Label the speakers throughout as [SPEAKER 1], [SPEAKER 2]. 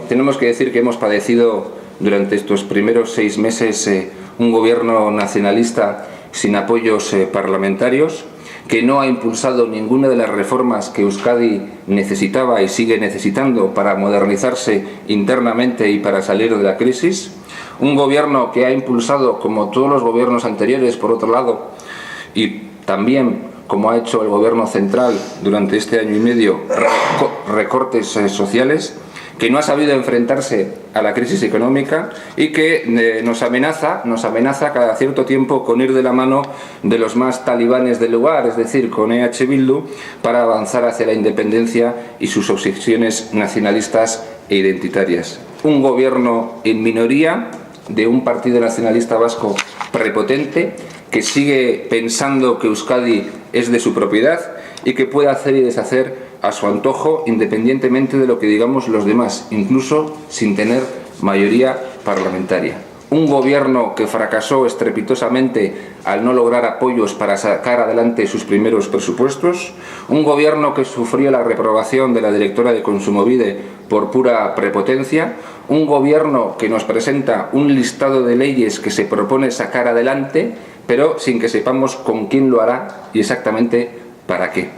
[SPEAKER 1] Tenemos que decir que hemos padecido durante estos primeros 6 meses un gobierno nacionalista sin apoyos parlamentarios, que no ha impulsado ninguna de las reformas que Euskadi necesitaba y sigue necesitando para modernizarse internamente y para salir de la crisis. Un gobierno que ha impulsado, como todos los gobiernos anteriores, por otro lado, y también como ha hecho el gobierno central durante este año y medio, recortes sociales, que no ha sabido enfrentarse a la crisis económica y que nos amenaza cada cierto tiempo con ir de la mano de los más talibanes del lugar, es decir, con EH Bildu, para avanzar hacia la independencia y sus obsesiones nacionalistas e identitarias. Un gobierno en minoría de un partido nacionalista vasco prepotente que sigue pensando que Euskadi es de su propiedad y que puede hacer y deshacer a su antojo, independientemente de lo que digamos los demás, incluso sin tener mayoría parlamentaria. Un gobierno que fracasó estrepitosamente al no lograr apoyos para sacar adelante sus primeros presupuestos. Un gobierno que sufrió la reprobación de la directora de Kontsumobide por pura prepotencia. Un gobierno que nos presenta un listado de leyes que se propone sacar adelante, pero sin que sepamos con quién lo hará y exactamente para qué.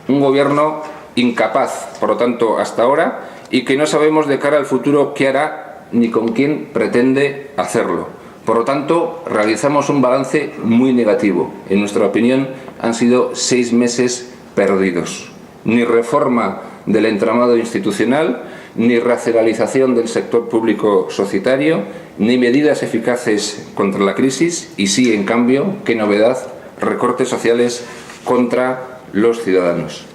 [SPEAKER 1] Un gobierno incapaz, por lo tanto, hasta ahora, y que no sabemos de cara al futuro qué hará ni con quién pretende hacerlo. Por lo tanto, realizamos un balance muy negativo. En nuestra opinión, han sido 6 meses perdidos. Ni reforma del entramado institucional, ni racionalización del sector público societario, ni medidas eficaces contra la crisis, y sí, en cambio, qué novedad, recortes sociales contra los ciudadanos.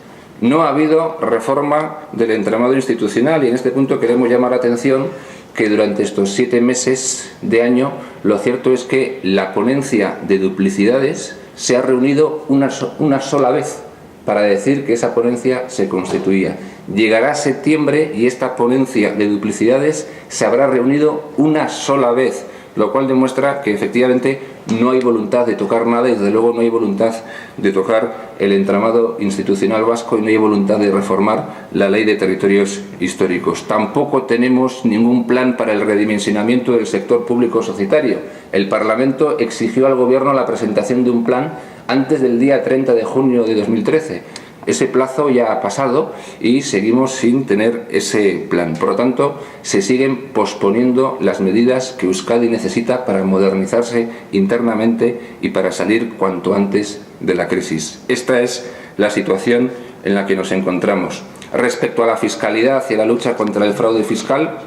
[SPEAKER 1] No ha habido reforma del entramado institucional y en este punto queremos llamar la atención que durante estos 7 meses de año lo cierto es que la ponencia de duplicidades se ha reunido una sola vez para decir que esa ponencia se constituía. Llegará septiembre y esta ponencia de duplicidades se habrá reunido una sola vez, lo cual demuestra que efectivamente no hay voluntad de tocar nada y desde luego no hay voluntad de tocar el entramado institucional vasco y no hay voluntad de reformar la Ley de Territorios Históricos. Tampoco tenemos ningún plan para el redimensionamiento del sector público societario. El Parlamento exigió al Gobierno la presentación de un plan antes del día 30 de junio de 2013. Ese plazo ya ha pasado y seguimos sin tener ese plan. Por lo tanto, se siguen posponiendo las medidas que Euskadi necesita para modernizarse internamente y para salir cuanto antes de la crisis. Esta es la situación en la que nos encontramos. Respecto a la fiscalidad y a la lucha contra el fraude fiscal,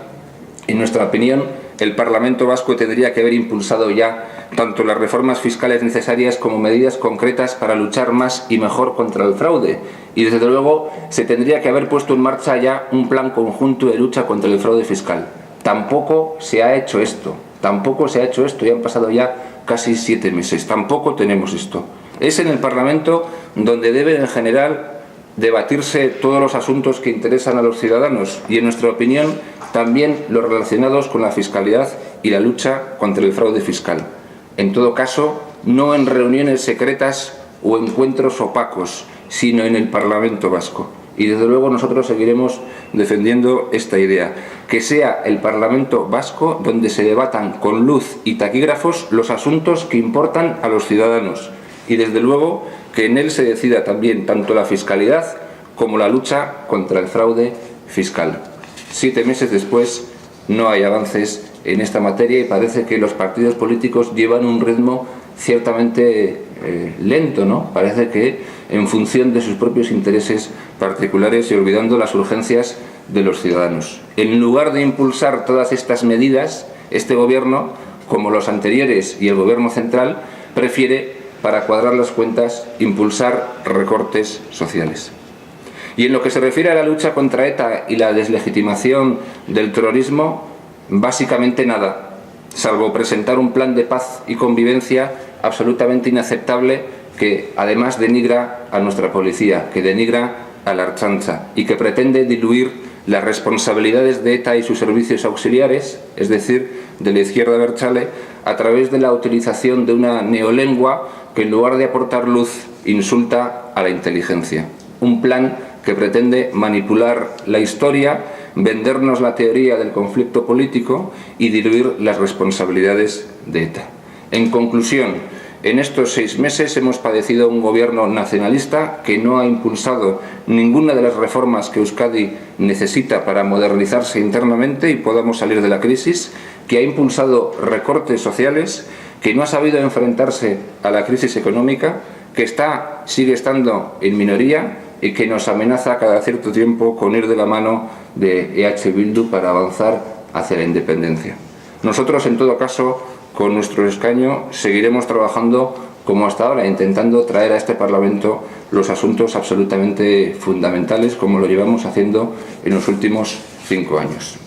[SPEAKER 1] en nuestra opinión, el Parlamento Vasco tendría que haber impulsado ya tanto las reformas fiscales necesarias como medidas concretas para luchar más y mejor contra el fraude. Y desde luego se tendría que haber puesto en marcha ya un plan conjunto de lucha contra el fraude fiscal. Tampoco se ha hecho esto, y han pasado ya casi 7 meses, tampoco tenemos esto. Es en el Parlamento donde deben en general debatirse todos los asuntos que interesan a los ciudadanos y, en nuestra opinión, también los relacionados con la fiscalidad y la lucha contra el fraude fiscal. En todo caso, no en reuniones secretas o encuentros opacos, sino en el Parlamento Vasco. Y desde luego nosotros seguiremos defendiendo esta idea, que sea el Parlamento Vasco donde se debatan con luz y taquígrafos los asuntos que importan a los ciudadanos y desde luego que en él se decida también tanto la fiscalidad como la lucha contra el fraude fiscal. 7 meses después no hay avances en esta materia y parece que los partidos políticos llevan un ritmo ciertamente lento, ¿no? Parece que en función de sus propios intereses particulares y olvidando las urgencias de los ciudadanos. En lugar de impulsar todas estas medidas, este gobierno, como los anteriores y el gobierno central, prefiere, para cuadrar las cuentas, impulsar recortes sociales. Y en lo que se refiere a la lucha contra ETA y la deslegitimación del terrorismo, básicamente nada, salvo presentar un plan de paz y convivencia absolutamente inaceptable que además denigra a nuestra policía, que denigra a la Ertzaintza y que pretende diluir las responsabilidades de ETA y sus servicios auxiliares, es decir, de la izquierda abertzale, a través de la utilización de una neolengua que en lugar de aportar luz insulta a la inteligencia. Un plan que pretende manipular la historia vendernos la teoría del conflicto político y diluir las responsabilidades de ETA. En conclusión, en estos 6 meses hemos padecido un gobierno nacionalista que no ha impulsado ninguna de las reformas que Euskadi necesita para modernizarse internamente y podamos salir de la crisis, que ha impulsado recortes sociales, que no ha sabido enfrentarse a la crisis económica, que sigue estando en minoría y que nos amenaza cada cierto tiempo con ir de la mano de EH Bildu para avanzar hacia la independencia. Nosotros, en todo caso, con nuestro escaño seguiremos trabajando como hasta ahora, intentando traer a este Parlamento los asuntos absolutamente fundamentales, como lo llevamos haciendo en los últimos 5 años.